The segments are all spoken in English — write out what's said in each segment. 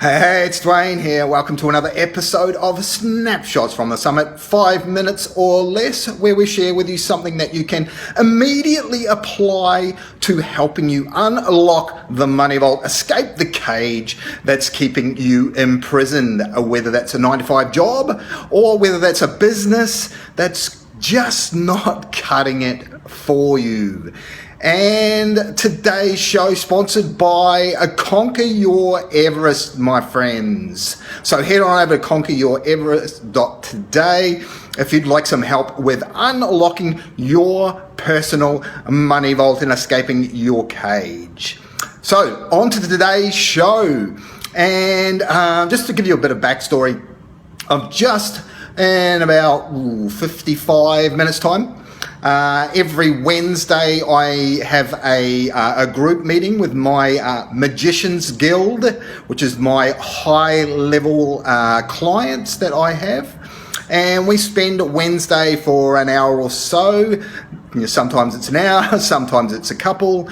Hey, it's Dwayne here. Welcome to another episode of Snapshots from the Summit, 5 minutes or less, where we share with you something that you can immediately apply to helping you unlock the money vault, escape the cage that's keeping you imprisoned, whether that's a 9-to-5 job or whether that's a business that's just not cutting it for you. And today's show sponsored by Conquer Your Everest, my friends. So head on over to conqueryoureverest.today if you'd like some help with unlocking your personal money vault and escaping your cage. So on to today's show. And just to give you a bit of backstory, I'm just in about 55 minutes time. Every Wednesday I have a group meeting with my Magicians Guild, which is my high level clients that I have, and we spend Wednesday for an hour or so. Sometimes it's an hour, sometimes it's a couple,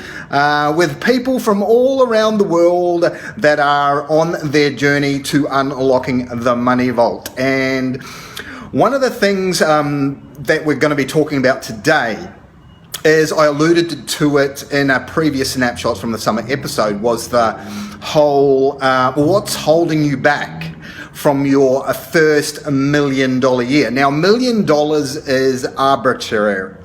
with people from all around the world that are on their journey to unlocking the money vault. And one of the things that we're going to be talking about today, as I alluded to it in a previous Snapshots from the Summit episode, was the whole what's holding you back from your first $1 million year. Now, $1 million is arbitrary,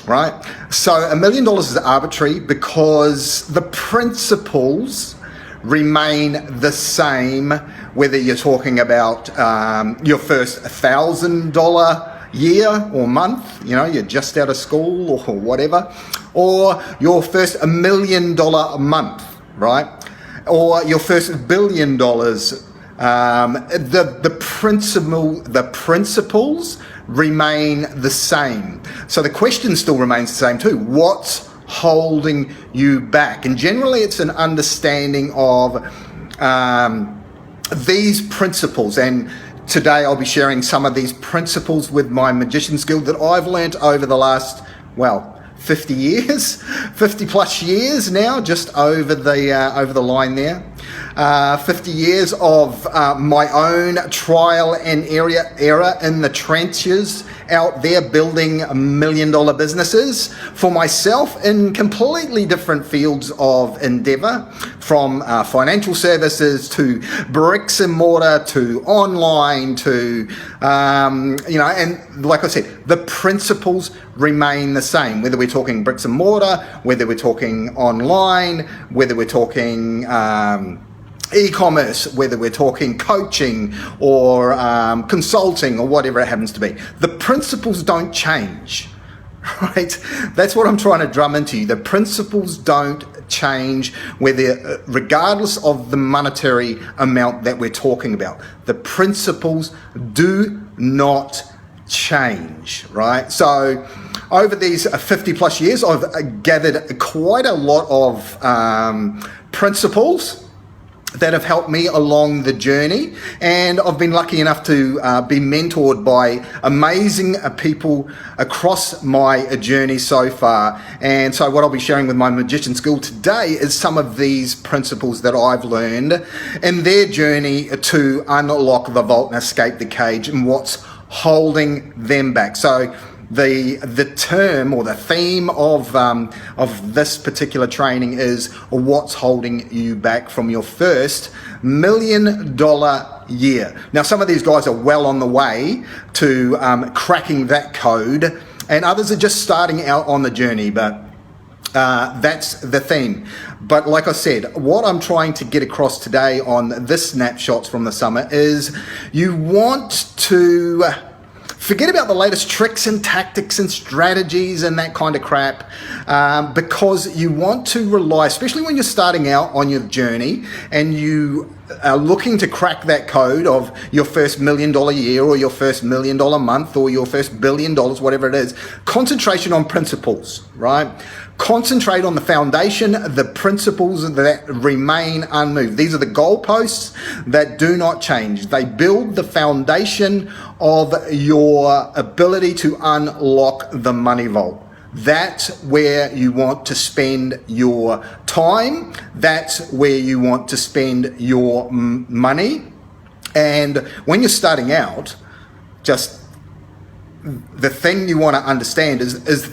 right? So $1 million is arbitrary because the principles remain the same, whether you're talking about your first $1,000 year or month, you're just out of school or whatever, or your first $1 million month, right? Or your first $1 billion. The principles remain the same. So the question still remains the same too. What's holding you back? And generally it's an understanding of these principles, and today I'll be sharing some of these principles with my Magicians Guild that I've learnt over the last 50 plus years now, just over the line there. 50 years of my own trial and error in the trenches out there building $1 million businesses for myself in completely different fields of endeavor, from financial services to bricks and mortar to online to, and like I said, the principles remain the same, whether we're talking bricks and mortar, whether we're talking online, whether we're talking e-commerce, whether we're talking coaching or consulting or whatever it happens to be. The principles don't change, right? That's what I'm trying to drum into you. The principles don't change, whether regardless of the monetary amount that we're talking about. The principles do not change, right? So over these 50 plus years, I've gathered quite a lot of principles that have helped me along the journey, and I've been lucky enough to be mentored by amazing people across my journey so far. And so what I'll be sharing with my Magicians Guild today is some of these principles that I've learned in their journey to unlock the vault and escape the cage, and what's holding them back. So the term or the theme of this particular training is what's holding you back from your first $1 million year. Now, some of these guys are well on the way to cracking that code, and others are just starting out on the journey, but that's the theme. But like I said, what I'm trying to get across today on this Snapshots from the Summit is you want to forget about the latest tricks and tactics and strategies and that kind of crap, because you want to rely, especially when you're starting out on your journey and you are looking to crack that code of your first $1 million year or your first $1 million month or your first $1 billion, whatever it is. Concentration on principles, right? Concentrate on the foundation, the principles that remain unmoved. These are the goalposts that do not change. They build the foundation of your ability to unlock the money vault. That's where you want to spend your time. That's where you want to spend your money. And when you're starting out, just the thing you want to understand is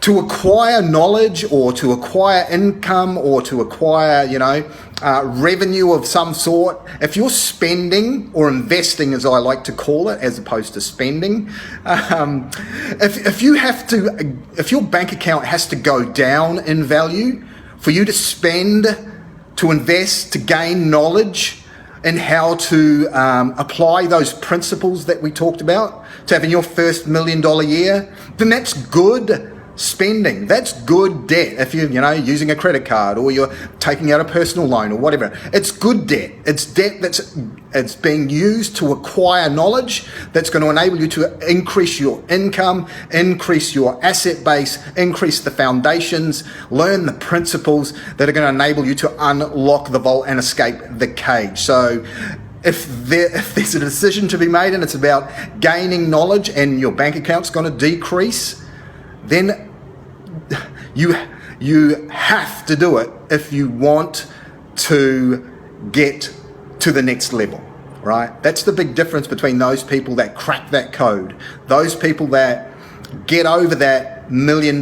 to acquire knowledge, or to acquire income, or to acquire, revenue of some sort. If you're spending, or investing as I like to call it, as opposed to spending, if your bank account has to go down in value for you to spend, to invest, to gain knowledge in how to apply those principles that we talked about to having your first $1 million year, then that's good spending. That's good debt. If you're using a credit card, or you're taking out a personal loan, or whatever, it's good debt. It's debt it's being used to acquire knowledge that's going to enable you to increase your income, increase your asset base, increase the foundations, learn the principles that are going to enable you to unlock the vault and escape the cage. So if there's a decision to be made, and it's about gaining knowledge, and your bank account's going to decrease, then you have to do it if you want to get to the next level, right? That's the big difference between those people that crack that code, those people that get over that $1 million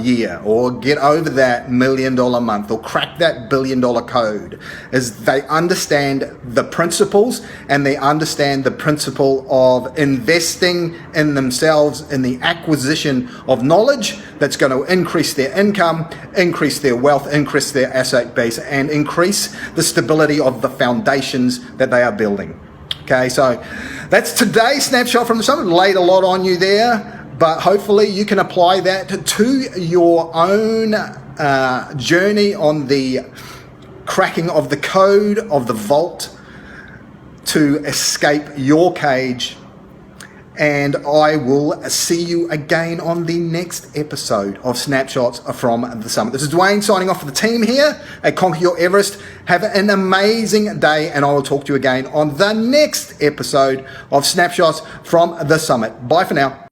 year, or get over that $1 million month, or crack that $1 billion code, is they understand the principles, and they understand the principle of investing in themselves, in the acquisition of knowledge that's going to increase their income, increase their wealth, increase their asset base, and increase the stability of the foundations that they are building. Okay, so that's today's snapshot from the summit. Laid a lot on you there, but hopefully you can apply that to your own journey on the cracking of the code of the vault to escape your cage. And I will see you again on the next episode of Snapshots from the Summit. This is Dwayne signing off for the team here at Conquer Your Everest. Have an amazing day, and I will talk to you again on the next episode of Snapshots from the Summit. Bye for now.